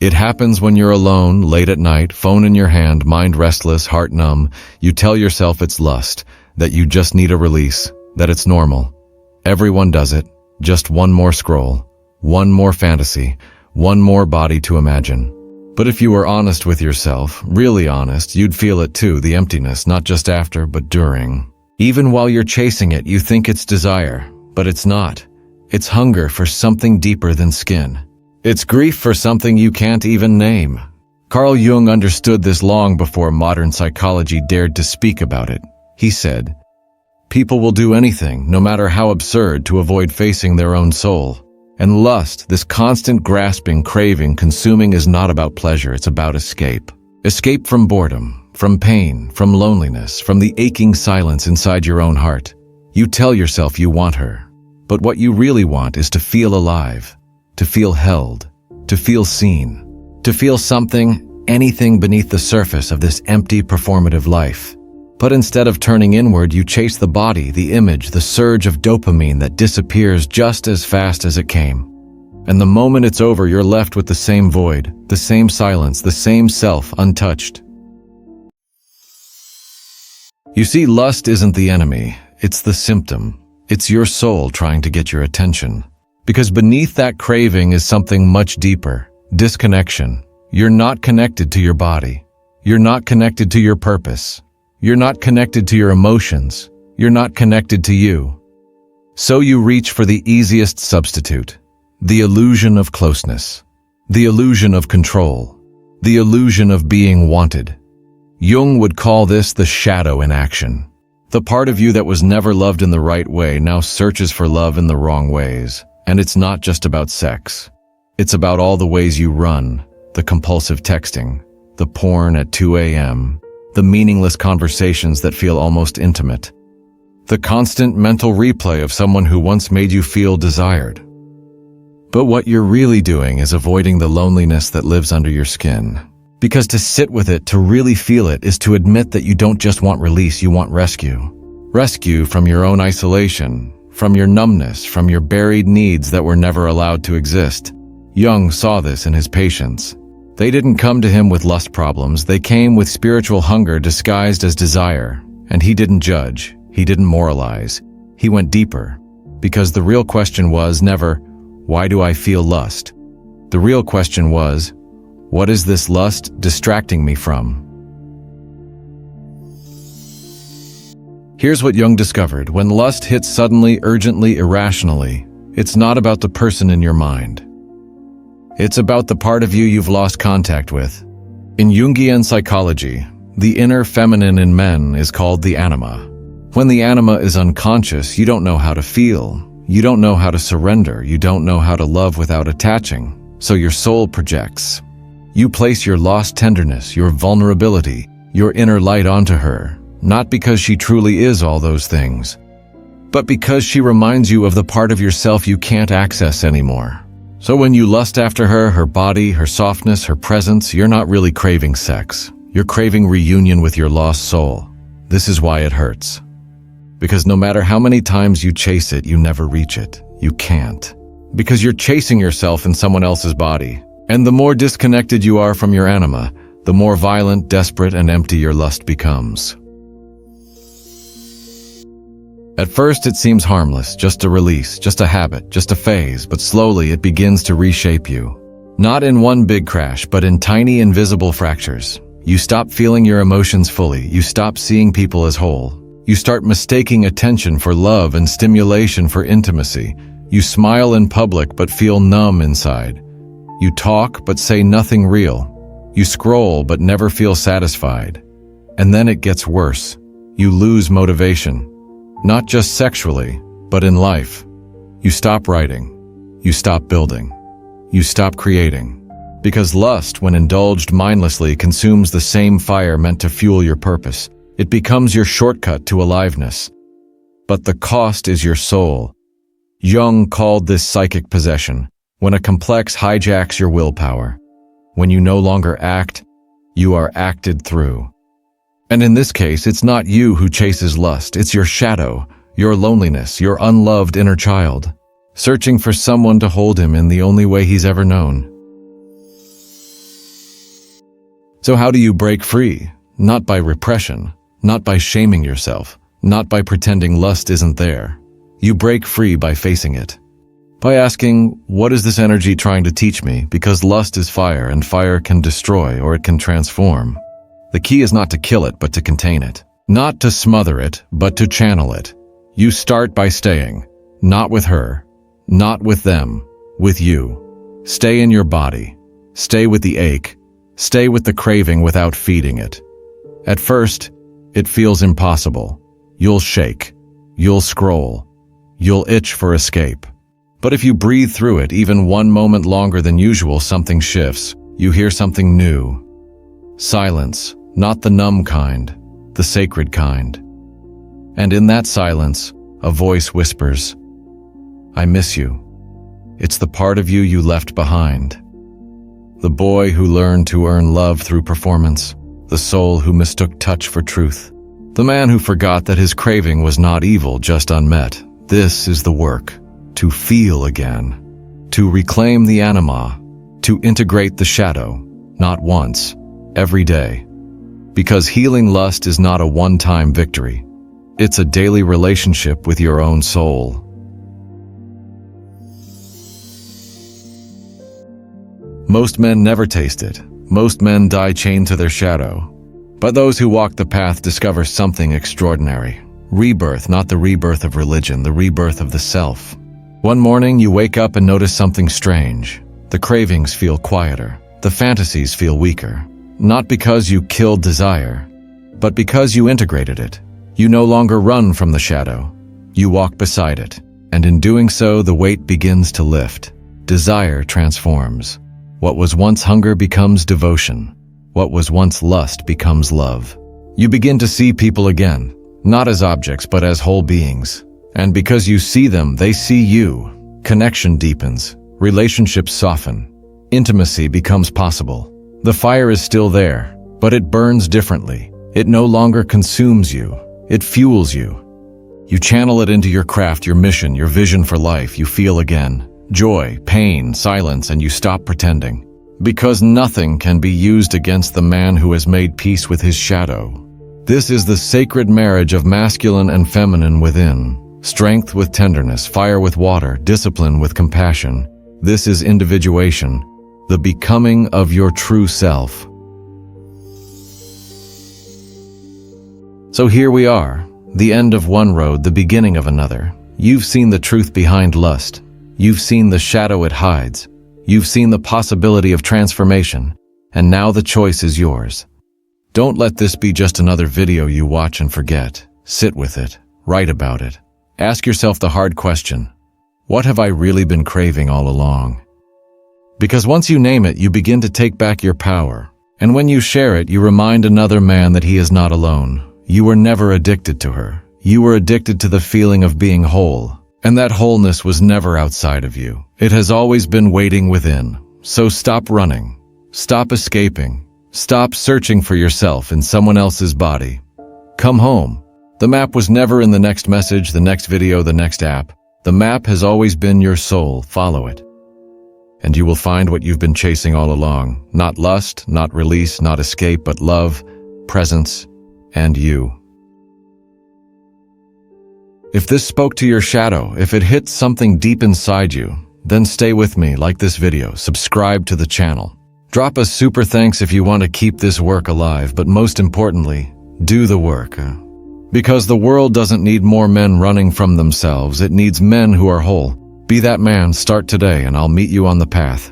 It happens when you're alone, late at night, phone in your hand, mind restless, heart numb. You tell yourself it's lust, that you just need a release, that it's normal. Everyone does it. Just one more scroll, one more fantasy, one more body to imagine. But if you were honest with yourself, really honest, you'd feel it too, the emptiness, not just after, but during. Even while you're chasing it, you think it's desire, but it's not. It's hunger for something deeper than skin. It's grief for something you can't even name. Carl Jung understood this long before modern psychology dared to speak about it. He said, "People will do anything, no matter how absurd, to avoid facing their own soul. And lust, this constant grasping, craving, consuming, is not about pleasure, it's about escape. Escape from boredom, from pain, from loneliness, from the aching silence inside your own heart. You tell yourself you want her, but what you really want is to feel alive, to feel held, to feel seen, to feel something, anything beneath the surface of this empty, performative life. But instead of turning inward, you chase the body, the image, the surge of dopamine that disappears just as fast as it came. And the moment it's over, you're left with the same void, the same silence, the same self untouched." You see, lust isn't the enemy, it's the symptom. It's your soul trying to get your attention. Because beneath that craving is something much deeper, disconnection. You're not connected to your body. You're not connected to your purpose. You're not connected to your emotions. You're not connected to you. So you reach for the easiest substitute, the illusion of closeness, the illusion of control, the illusion of being wanted. Jung would call this the shadow in action. The part of you that was never loved in the right way now searches for love in the wrong ways. And it's not just about sex. It's about all the ways you run, the compulsive texting, the porn at 2 a.m., the meaningless conversations that feel almost intimate, the constant mental replay of someone who once made you feel desired. But what you're really doing is avoiding the loneliness that lives under your skin. Because to sit with it, to really feel it, is to admit that you don't just want release, you want rescue. Rescue from your own isolation, from your numbness, from your buried needs that were never allowed to exist. Jung saw this in his patients. They didn't come to him with lust problems, they came with spiritual hunger disguised as desire. And he didn't judge, he didn't moralize. He went deeper. Because the real question was never, why do I feel lust? The real question was, what is this lust distracting me from? Here's what Jung discovered. When lust hits suddenly, urgently, irrationally, it's not about the person in your mind. It's about the part of you you've lost contact with. In Jungian psychology, the inner feminine in men is called the anima. When the anima is unconscious, you don't know how to feel. You don't know how to surrender. You don't know how to love without attaching. So your soul projects. You place your lost tenderness, your vulnerability, your inner light onto her, not because she truly is all those things, but because she reminds you of the part of yourself you can't access anymore. So when you lust after her, her body, her softness, her presence, you're not really craving sex. You're craving reunion with your lost soul. This is why it hurts. Because no matter how many times you chase it, you never reach it. You can't. Because you're chasing yourself in someone else's body. And the more disconnected you are from your anima, the more violent, desperate, and empty your lust becomes. At first it seems harmless, just a release, just a habit, just a phase, but slowly it begins to reshape you. Not in one big crash, but in tiny invisible fractures. You stop feeling your emotions fully, you stop seeing people as whole. You start mistaking attention for love and stimulation for intimacy. You smile in public but feel numb inside. You talk but say nothing real. You scroll but never feel satisfied. And then it gets worse. You lose motivation. Not just sexually, but in life. You stop writing. You stop building. You stop creating. Because lust, when indulged mindlessly, consumes the same fire meant to fuel your purpose. It becomes your shortcut to aliveness. But the cost is your soul. Jung called this psychic possession, when a complex hijacks your willpower. When you no longer act, you are acted through. And in this case, it's not you who chases lust, it's your shadow, your loneliness, your unloved inner child, searching for someone to hold him in the only way he's ever known. So how do you break free? Not by repression, not by shaming yourself, not by pretending lust isn't there. You break free by facing it. By asking, what is this energy trying to teach me? Because lust is fire, and fire can destroy or it can transform. The key is not to kill it, but to contain it. Not to smother it, but to channel it. You start by staying, not with her, not with them, with you. Stay in your body. Stay with the ache. Stay with the craving without feeding it. At first, it feels impossible. You'll shake. You'll scroll. You'll itch for escape. But if you breathe through it even one moment longer than usual, something shifts. You hear something new. Silence, not the numb kind, the sacred kind. And in that silence, a voice whispers, I miss you. It's the part of you you left behind. The boy who learned to earn love through performance, the soul who mistook touch for truth, the man who forgot that his craving was not evil, just unmet. This is the work. To feel again, to reclaim the anima, to integrate the shadow, not once, every day. Because healing lust is not a one-time victory. It's a daily relationship with your own soul. Most men never taste it. Most men die chained to their shadow. But those who walk the path discover something extraordinary. Rebirth, not the rebirth of religion, the rebirth of the self. One morning, you wake up and notice something strange. The cravings feel quieter. The fantasies feel weaker. Not because you killed desire, but because you integrated it. You no longer run from the shadow. You walk beside it. And in doing so, the weight begins to lift. Desire transforms. What was once hunger becomes devotion. What was once lust becomes love. You begin to see people again, not as objects, but as whole beings. And because you see them, they see you. Connection deepens. Relationships soften. Intimacy becomes possible. The fire is still there, but it burns differently. It no longer consumes you. It fuels you. You channel it into your craft, your mission, your vision for life. You feel again. Joy, pain, silence, and you stop pretending. Because nothing can be used against the man who has made peace with his shadow. This is the sacred marriage of masculine and feminine within. Strength with tenderness, fire with water, discipline with compassion. This is individuation, the becoming of your true self. So here we are, the end of one road, the beginning of another. You've seen the truth behind lust. You've seen the shadow it hides. You've seen the possibility of transformation. And now the choice is yours. Don't let this be just another video you watch and forget. Sit with it. Write about it. Ask yourself the hard question. What have I really been craving all along? Because once you name it, you begin to take back your power. And when you share it, you remind another man that he is not alone. You were never addicted to her. You were addicted to the feeling of being whole. And that wholeness was never outside of you. It has always been waiting within. So stop running. Stop escaping. Stop searching for yourself in someone else's body. Come home. The map was never in the next message, the next video, the next app. The map has always been your soul. Follow it. And you will find what you've been chasing all along. Not lust, not release, not escape, but love, presence, and you. If this spoke to your shadow, if it hit something deep inside you, then stay with me, like this video, subscribe to the channel. Drop a super thanks if you want to keep this work alive, but most importantly, do the work. Because the world doesn't need more men running from themselves, it needs men who are whole. Be that man, start today, and I'll meet you on the path.